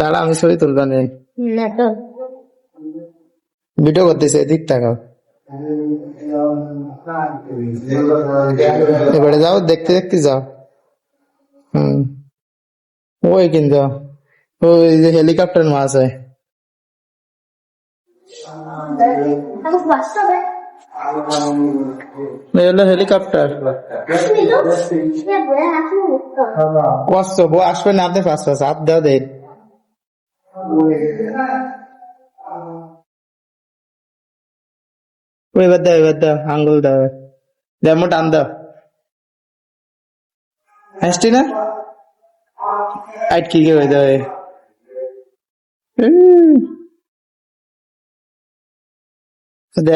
দাঁড়া, আমি ছবি তুলবা নেই, না তো ভিডিও করতেছে, এদিক তাকাও। এবারে যাও, দেখতে দেখতে যাও। ওই কিন্তু ওই যে হেলিকপ্টার মাছ হয়, হেলিকপ্টার কষ্ট বউ আসবে না, আপনি ফাঁস ফাঁস হাত দেওয়া দেয়। এবার দাও আঙ্গুল দাও, যেমন টান দাও। হাসটি না আইট কি হয়ে যাবে।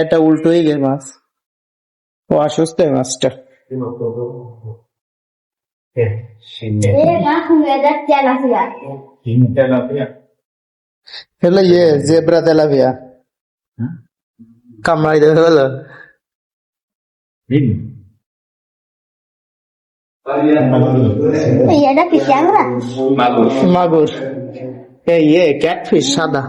একটা উল্টো হয়ে গেছে মাছ, ও অসুস্থ মাছটা। হলো ইয়ে জেব্রা তেলাপিয়া, কামড়াই দেবে বলো। মাগুর, ইয়ে ক্যাটফিশ সাদা।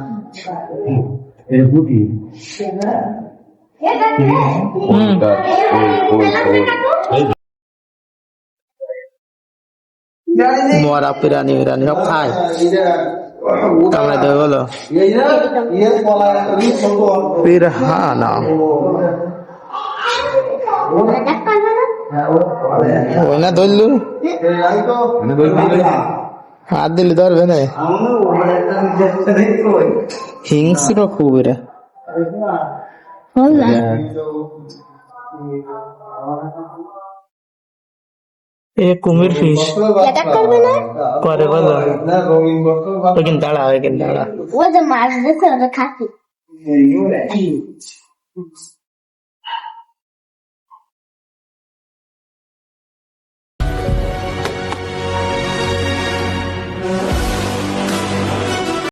মরা পিরানি বিরানি সব খায়, কামড়াই দেবে বলো। পিরানা ওই না ধরলু, হাত দিলে ধরবে না, হিংস্র খুব এরা। কুমির ফিশ করে বলো, কিন্তু দাঁড়া হয়, কিন্তু দাঁড়া ও যে মাছ দিচ্ছে ওটা খাচ্ছি।